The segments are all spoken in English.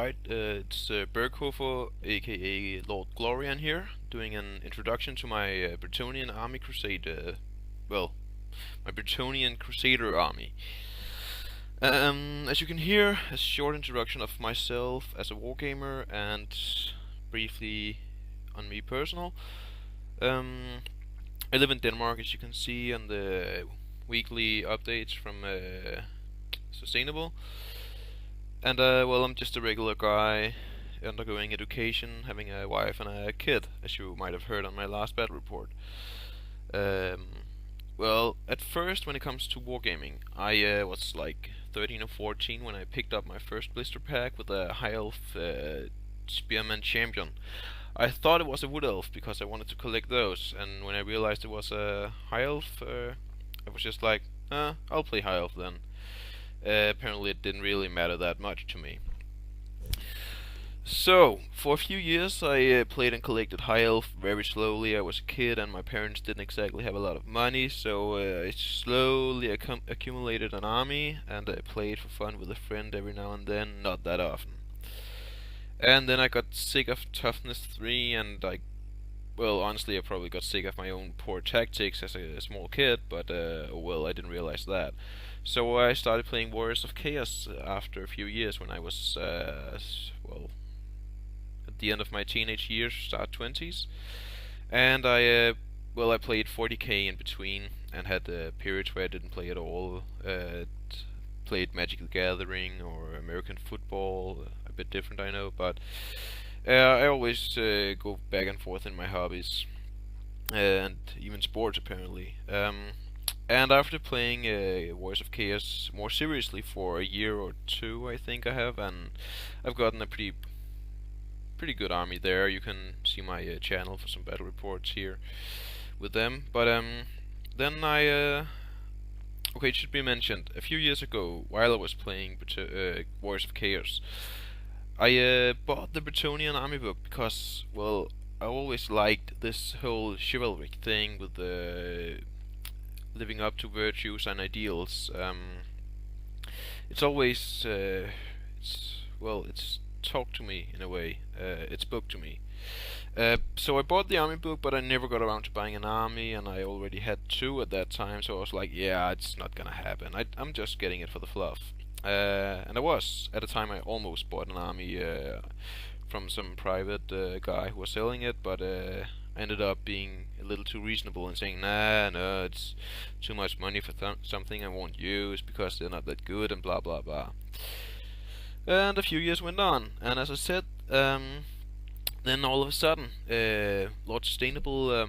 Alright, it's Berghofer, aka Lord Glorian here, doing an introduction to my Bretonnian army crusade, well, my Bretonnian Crusader army. As you can hear, a short introduction of myself as a wargamer and briefly on me personal. I live in Denmark, as you can see on the weekly updates from Sustainable. And well, I'm just a regular guy undergoing education, having a wife and a kid, as you might have heard on my last battle report. Um, well, at first, when it comes to wargaming, I was like 13 or 14 when I picked up my first blister pack with a high elf spearman champion. I thought it was a wood elf because I wanted to collect those, and when I realized it was a high elf, I was just like, I'll play high elf then. Apparently it didn't really matter that much to me. So, for a few years I played and collected high elf very slowly. I was a kid and my parents didn't exactly have a lot of money, so I slowly accumulated an army, and I played for fun with a friend every now and then, not that often. And then I got sick of toughness 3, and well, honestly, I probably got sick of my own poor tactics as a small kid, but well, I didn't realize that. So I started playing Warriors of Chaos after a few years when I was, well, at the end of my teenage years, start 20s. And well, I played 40k in between, and had periods where I didn't play at all. Played Magic the Gathering or American football, a bit different I know, but I always go back and forth in my hobbies, and even sports apparently. And after playing Warriors of Chaos more seriously for a year or two, I think I have, and I've gotten a pretty good army there. You can see my channel for some battle reports here with them. But then okay, it should be mentioned, a few years ago, while I was playing Warriors of Chaos, I bought the Bretonnian army book because, well, I always liked this whole chivalric thing with the living up to virtues and ideals. It's always, it's talked to me in a way. It spoke to me. So I bought the army book, but I never got around to buying an army, and I already had 2 at that time, so I was like, yeah, it's not gonna happen. I'm just getting it for the fluff. And I was. At the time I almost bought an army from some private guy who was selling it, but I ended up being a little too reasonable and saying, nah, no, it's too much money for something I won't use because they're not that good and blah blah blah. And a few years went on, and as I said, then all of a sudden, Lord Sustainable,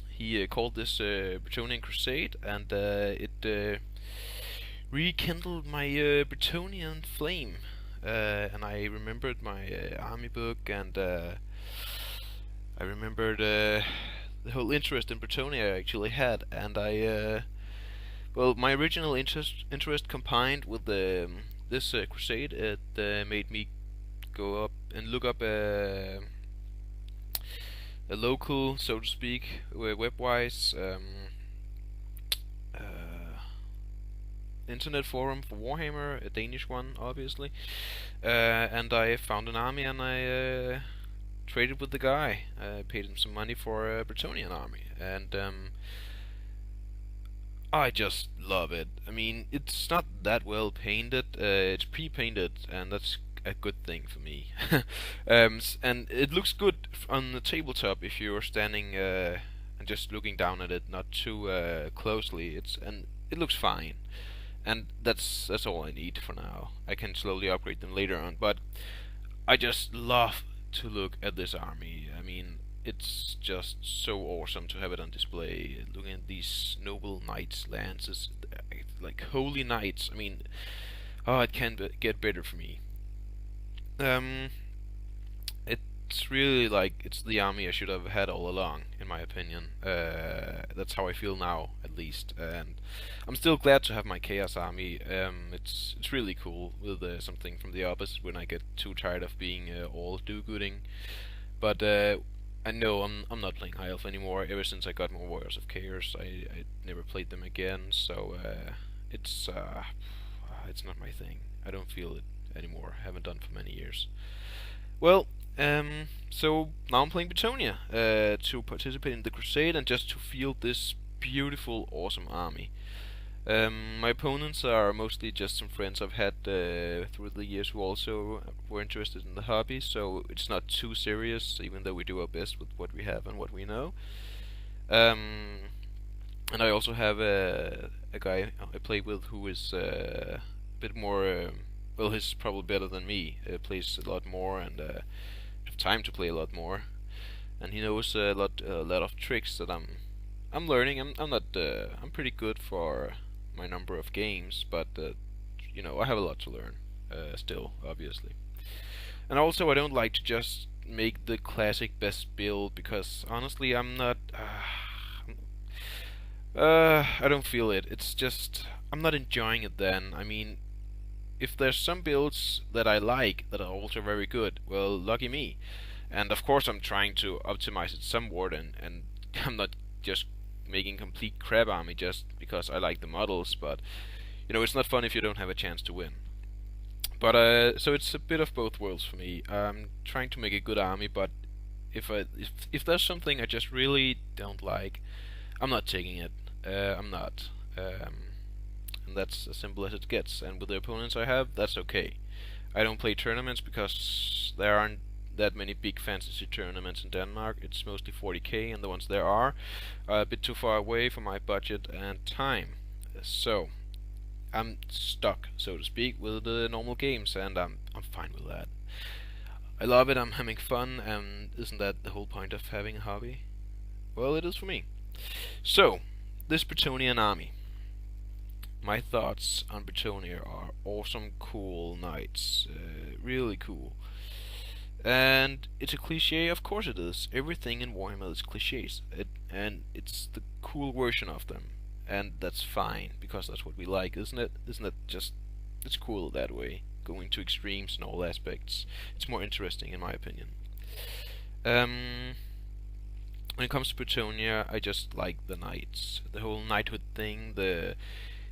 he called this Bretonnian Crusade, and it rekindled my Bretonnian flame. And I remembered my army book, and I remembered the whole interest in Bretonnia I actually had, and well, my original interest combined with this crusade, it made me go up and look up a local, so to speak, web-wise, internet forum for Warhammer, a Danish one, obviously, and I found an army, and I traded with the guy. I paid him some money for a Bretonnian army, and I just love it. I mean, it's not that well painted. It's pre-painted, and that's a good thing for me. And it looks good on the tabletop if you're standing and just looking down at it, not too closely. It looks fine, and that's all I need for now. I can slowly upgrade them later on, but I just love to look at this army. I mean, it's just so awesome to have it on display. Looking at these noble knights, lances, like holy knights. I mean, oh, it can't get better for me. It's really like it's the army I should have had all along, in my opinion. That's how I feel now, at least. And I'm still glad to have my Chaos army. It's really cool with something from the opposite when I get too tired of being all do-gooding. But I know I'm not playing High Elf anymore. Ever since I got more Warriors of Chaos, I never played them again. So it's not my thing. I don't feel it. anymore. Haven't done for many years. Well, so now I'm playing Bretonnia to participate in the Crusade and just to field this beautiful, awesome army. My opponents are mostly just some friends I've had through the years who also were interested in the hobby, so it's not too serious, even though we do our best with what we have and what we know. And I also have a guy I play with who is a bit more, well, he's probably better than me, plays a lot more and have time to play a lot more. And he knows a lot of tricks that I'm learning. I'm not I'm pretty good for my number of games, but I have a lot to learn still, obviously. And also, I don't like to just make the classic best build because honestly, I'm not. I don't feel it. It's just I'm not enjoying it. Then I mean, if there's some builds that I like that are also very good, well, lucky me. And of course, I'm trying to optimize it somewhat, and I'm not just making complete crap army just because I like the models, but it's not fun if you don't have a chance to win. But so it's a bit of both worlds for me. I'm trying to make a good army, but if there's something I just really don't like, I'm not taking it. I'm not, and that's as simple as it gets. And with the opponents I have, that's okay. I don't play tournaments because there aren't that many big fantasy tournaments in Denmark. It's mostly 40k, and the ones there are a bit too far away for my budget and time. So I'm stuck, so to speak, with the normal games, and I'm fine with that. I love it. I'm having fun, and isn't that the whole point of having a hobby? Well, it is for me. So this Bretonnian army. My thoughts on Bretonnia are awesome, cool knights, really cool. And it's a cliche, of course it is. Everything in Warhammer is cliches, and it's the cool version of them, and that's fine because that's what we like, isn't it? Isn't it just it's cool that way, going to extremes in all aspects. It's more interesting, in my opinion. When it comes to Bretonnia, I just like the knights, the whole knighthood thing, the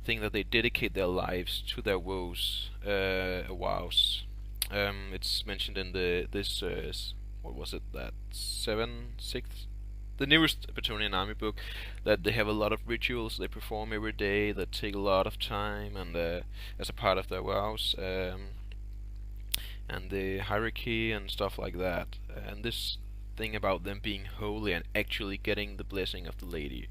thing that they dedicate their lives to their woes, wows. It's mentioned in this what was it, that 6th, the newest Bretonnian army book, that they have a lot of rituals they perform every day that take a lot of time and as a part of their vows, and the hierarchy and stuff like that. And this thing about them being holy and actually getting the blessing of the lady,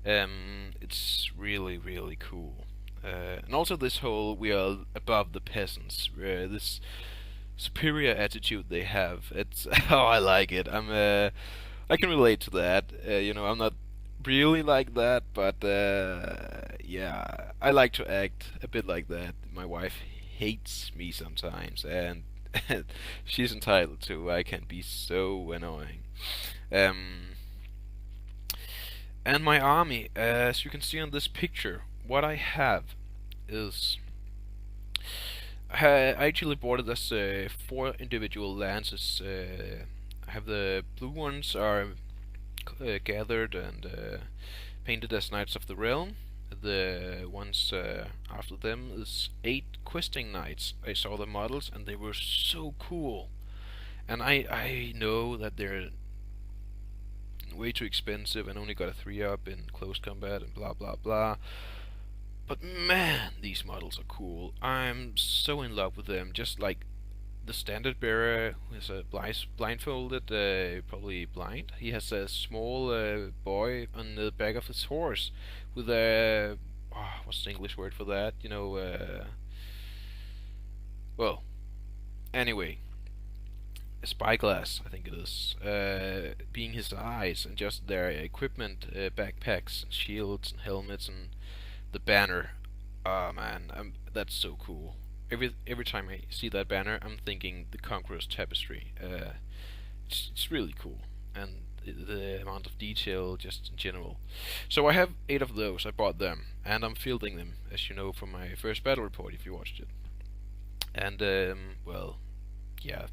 it's really, really cool. And also this whole we are above the peasants, this superior attitude they have. It's oh, I like it. I can relate to that. I'm not really like that, but yeah, I like to act a bit like that. My wife hates me sometimes, and she's entitled to. I can be so annoying. And my army, as you can see on this picture, what I have is I actually bought it as 4 individual lances. I have the blue ones are gathered and painted as Knights of the Realm. The ones after them is 8 questing knights. I saw the models and they were so cool. And I know that they're way too expensive and only got a 3-up in close combat and blah blah blah. But man, these models are cool. I'm so in love with them. Just like the standard bearer, who is blindfolded, probably blind. He has a small boy on the back of his horse with a what's the English word for that? Well, anyway, a spyglass, I think it is, being his eyes, and just their equipment, backpacks, and shields, and helmets, and the banner. Ah, man, that's so cool. Every time I see that banner, I'm thinking the Conqueror's Tapestry. It's really cool, and the amount of detail just in general. So I have 8 of those. I bought them, and I'm fielding them, as you know from my first battle report if you watched it. And well, yeah,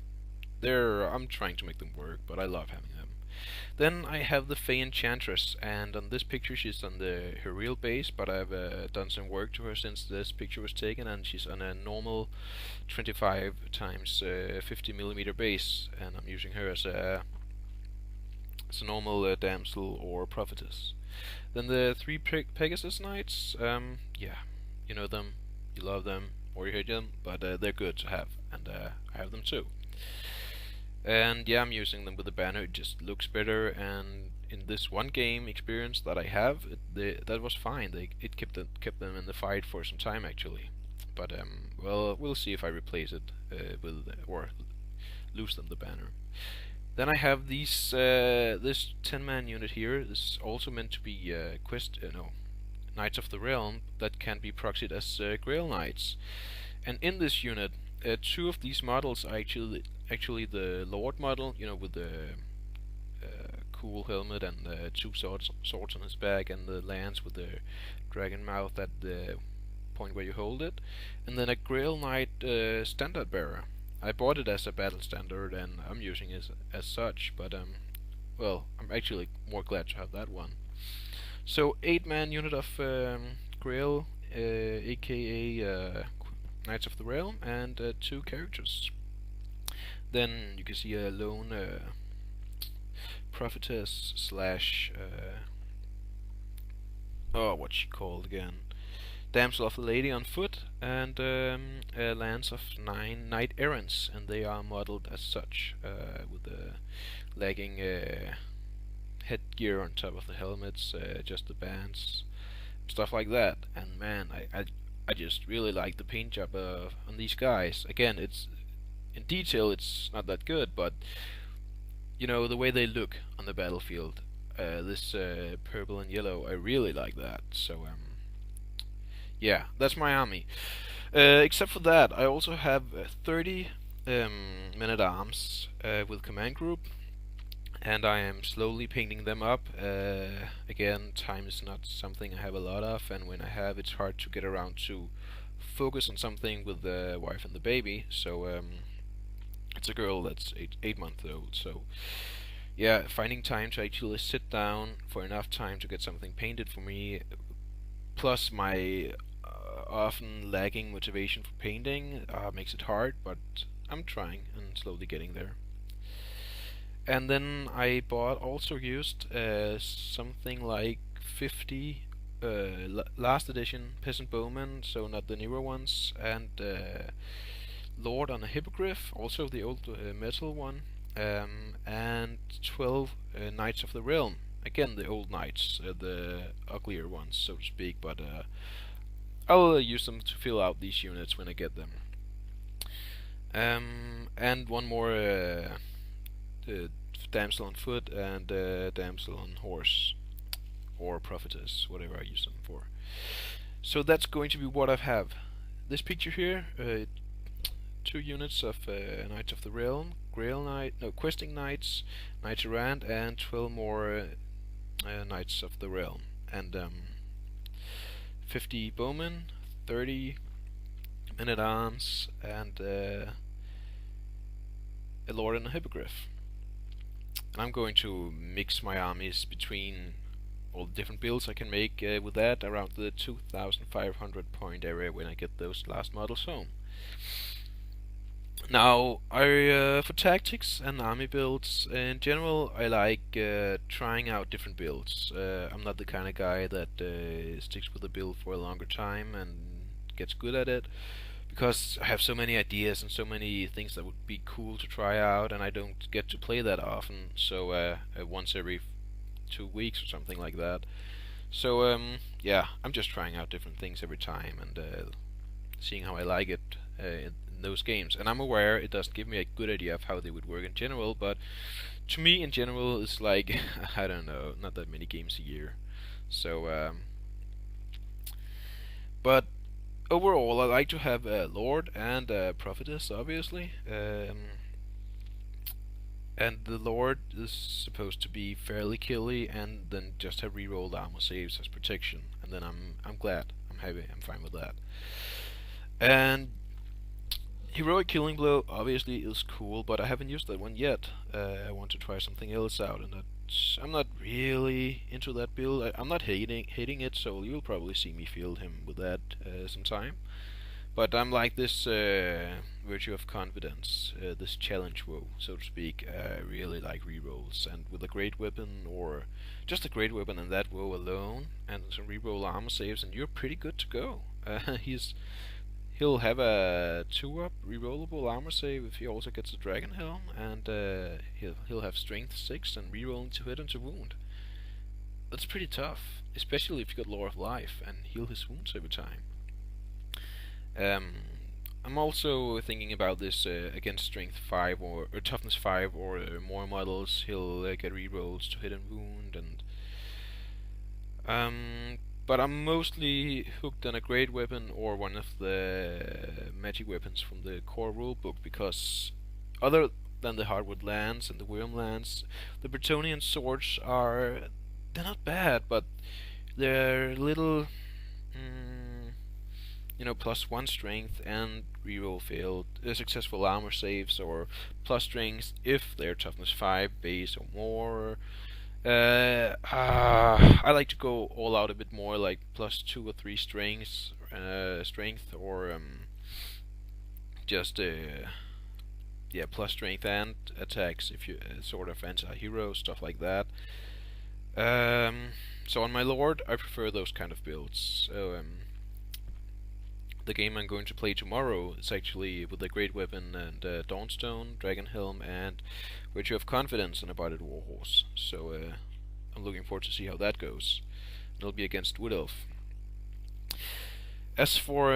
I'm trying to make them work, but I love having them. Then I have the Fey Enchantress, and on this picture she's on her real base, but I've done some work to her since this picture was taken, and she's on a normal 25 times 50 millimeter base, and I'm using her as a normal damsel or prophetess. Then the three Pegasus Knights, yeah, you know them, you love them, or you hate them, but they're good to have, and I have them too. And yeah, I'm using them with the banner. It just looks better, and in this one game experience that I have, that was fine. It kept them in the fight for some time actually. But well, we'll see if I replace it with or lose them the banner. Then I have these this 10-man unit here. This is also meant to be Knights of the Realm that can be proxied as Grail Knights. And in this unit, two of these models are actually the Lord model, you know, with the cool helmet and two swords on his back, and the lance with the dragon mouth at the point where you hold it, and then a Grail Knight standard bearer. I bought it as a battle standard, and I'm using it as such, but well, I'm actually more glad to have that one. So 8-man unit of Grail, aka Knights of the Realm, and 2 characters. Then you can see a lone prophetess slash what's she called again? Damsel of the Lady on foot, and a lance of 9 knight errants, and they are modeled as such, with the lagging headgear on top of the helmets, just the bands, stuff like that. And man, I just really like the paint job on these guys. Again, it's in detail, it's not that good, but you know, the way they look on the battlefield, this purple and yellow, I really like that. So yeah, that's my army. Except for that, I also have 30 men-at-arms with command group, and I am slowly painting them up. Again, time is not something I have a lot of, and when I have, it's hard to get around to focus on something with the wife and the baby. So it's a girl that's 8 months old. So yeah, finding time to actually sit down for enough time to get something painted for me, plus my often lagging motivation for painting, makes it hard, but I'm trying and slowly getting there. And then I also used something like 50 last edition peasant bowmen, so not the newer ones, and Lord on a hippogriff, also the old metal one, and 12 Knights of the Realm, again the old knights, the uglier ones, so to speak, but I'll use them to fill out these units when I get them. And one more damsel on foot and damsel on horse, or prophetess, whatever I use them for. So that's going to be what I have. This picture here, 2 units of Knights of the Realm, questing knights, knights errant, and 12 more Knights of the Realm, and 50 bowmen, 30 men-at-arms, and a lord and a hippogriff. And I'm going to mix my armies between all the different builds I can make with that around the 2,500 point area when I get those last models home. Now, for tactics and army builds, in general, I like trying out different builds. I'm not the kind of guy that sticks with a build for a longer time and gets good at it, because I have so many ideas and so many things that would be cool to try out, and I don't get to play that often, so once every 2 weeks or something like that. So yeah, I'm just trying out different things every time and seeing how I like it in those games. And I'm aware it doesn't give me a good idea of how they would work in general, but to me in general it's like I don't know, not that many games a year. So but overall I like to have a lord and a prophetess, obviously. And the lord is supposed to be fairly killy, and then just have rerolled armor saves as protection, and then I'm glad, I'm happy, I'm fine with that. And Heroic Killing Blow obviously is cool, but I haven't used that one yet. I want to try something else out, and I'm not really into that build. I'm not hating it, so you'll probably see me field him with that sometime. But I'm like this Virtue of Confidence, this challenge woe, so to speak. I really like rerolls, and with a great weapon, or just a great weapon and that woe alone, and some reroll armor saves, and you're pretty good to go. He'll have a 2-up rerollable armor save if he also gets a Dragon Helm, and he'll have Strength 6 and rerolling to hit and to wound. That's pretty tough, especially if you got Lore of Life and heal his wounds every time. I'm also thinking about this against Strength 5 or Toughness 5 or more models. He'll get rerolls to hit and wound, and but I'm mostly hooked on a great weapon or one of the magic weapons from the core rulebook, because other than the hardwood lance and the worm lance, the Bretonnian swords they're not bad, but they're little +1 strength and reroll failed successful armor saves, or plus strength if they're toughness 5 base or more. I like to go all out a bit more, like +2 or 3 strength, or just plus strength and attacks if you sort of anti-hero stuff like that. So on my Lord, I prefer those kind of builds. So the game I'm going to play tomorrow is actually with a great weapon and Dawnstone, Dragon Helm, and Virtue of Confidence and a Barded Warhorse. So I'm looking forward to see how that goes. It'll be against Wood Elf. As for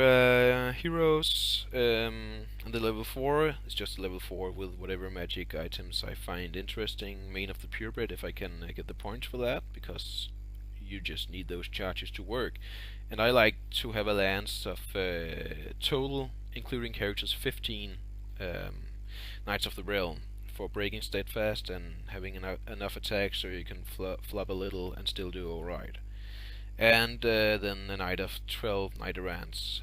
heroes, and the level 4, it's just a level 4 with whatever magic items I find interesting. Main of the Purebred if I can get the points for that, because you just need those charges to work. And I like to have a lance of total, including characters, 15 Knights of the Realm for breaking steadfast and having enough attacks so you can flub a little and still do alright. And then a knight of 12 Knight Errants,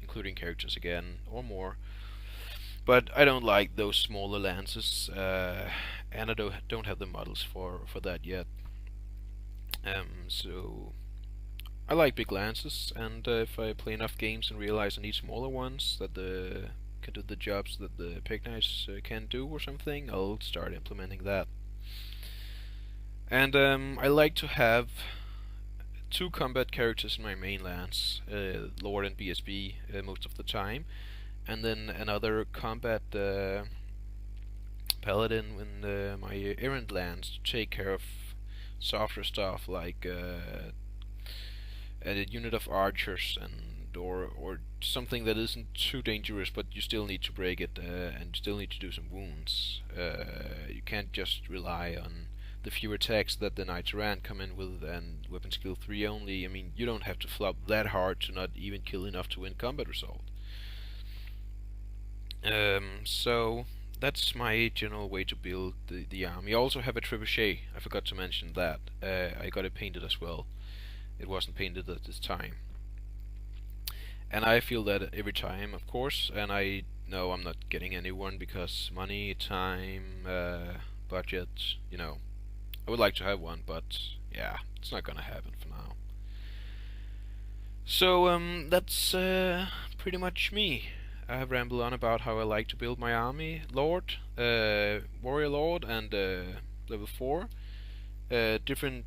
including characters again, or more. But I don't like those smaller lances, and I don't have the models for that yet. So I like big lances, and if I play enough games and realize I need smaller ones that can do the jobs that the Pig Knights can do or something, I'll start implementing that. And I like to have 2 combat characters in my main lance, Lord and BSB most of the time, and then another combat paladin in my errant lance to take care of softer stuff like a unit of archers and or something that isn't too dangerous, but you still need to break it and you still need to do some wounds. You can't just rely on the few attacks that the Knights Errant come in with and weapon skill 3 only. I mean, you don't have to flop that hard to not even kill enough to win combat result. So that's my general way to build the army. I also have a trebuchet. I forgot to mention that. I got it painted as well. It wasn't painted at this time. And I feel that every time, of course, and I know I'm not getting anyone because money, time, budget, I would like to have one, but yeah, it's not gonna happen for now. So that's pretty much me. I have rambled on about how I like to build my army, Lord, Warrior Lord, and level 4. Different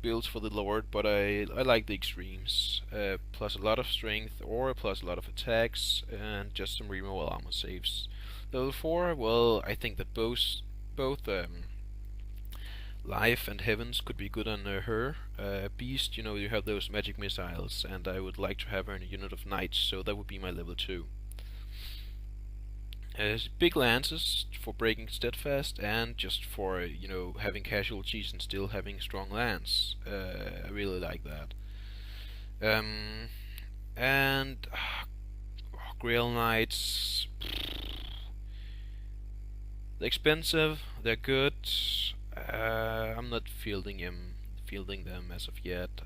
builds for the Lord, but I like the extremes. Plus a lot of strength, or plus a lot of attacks, and just some removal armor saves. Level 4, well, I think that both Life and Heavens could be good on her. Beast, you have those magic missiles, and I would like to have her in a unit of knights, so that would be my level 2. Big lances for breaking steadfast, and just for having casualties and still having strong lance. I really like that. And Grail Knights, they're expensive. They're good. I'm not fielding them as of yet.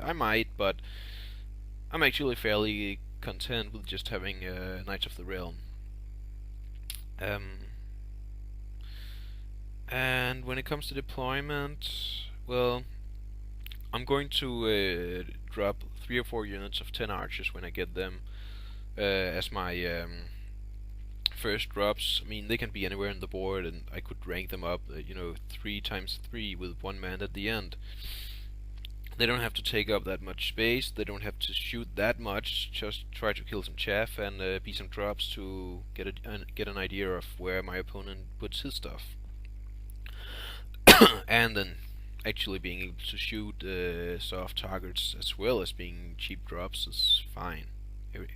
I might, but I'm actually fairly content with just having Knights of the Realm. Um, and when it comes to deployment, well, I'm going to drop 3 or 4 units of 10 archers when I get them as my first drops. I mean, they can be anywhere on the board, and I could rank them up, 3 times 3 with 1 man at the end. They don't have to take up that much space, they don't have to shoot that much, just try to kill some chaff and be some drops to get an idea of where my opponent puts his stuff. And then actually being able to shoot soft targets as well as being cheap drops is fine.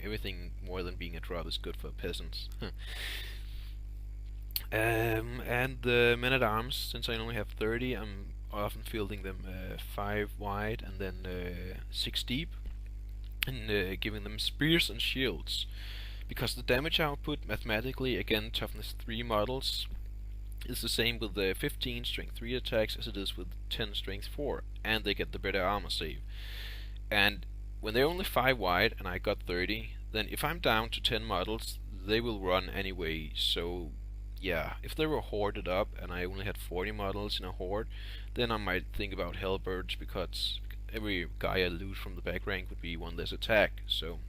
Everything more than being a drop is good for peasants. And the men-at-arms, since I only have 30, I'm often fielding them 5 wide and then 6 deep, and giving them spears and shields, because the damage output mathematically, again, toughness 3 models, is the same with the 15 strength 3 attacks as it is with 10 strength 4, and they get the better armor save. And when they're only 5 wide and I got 30, then if I'm down to 10 models, they will run anyway. So yeah, if they were hoarded up and I only had 40 models in a horde, then I might think about Hellbirds, because every guy I lose from the back rank would be 1 less attack. So,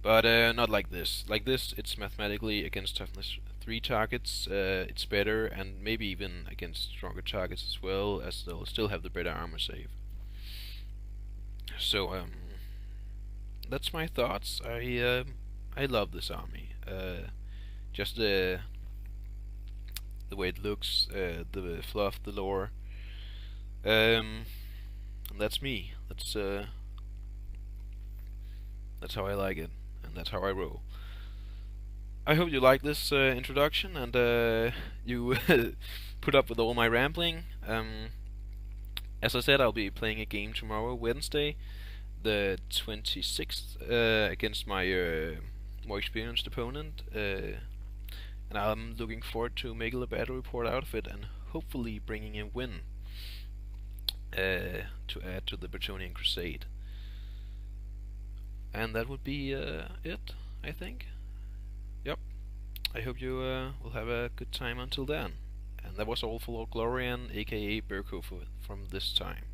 but not like this. Like this, it's mathematically against toughness 3 targets, it's better, and maybe even against stronger targets as well, as they'll still have the better armor save. So that's my thoughts. I love this army. Just the way it looks, the fluff, the lore. And that's me. That's how I like it, and that's how I roll. I hope you like this introduction, and you put up with all my rambling. As I said, I'll be playing a game tomorrow, Wednesday, the 26th, against my more experienced opponent, and I'm looking forward to making a battle report out of it, and hopefully bringing a win to add to the Bretonnian Crusade. And that would be it, I think. Yep. I hope you will have a good time until then. And that was all for Lord Glorian, aka Burko, from this time.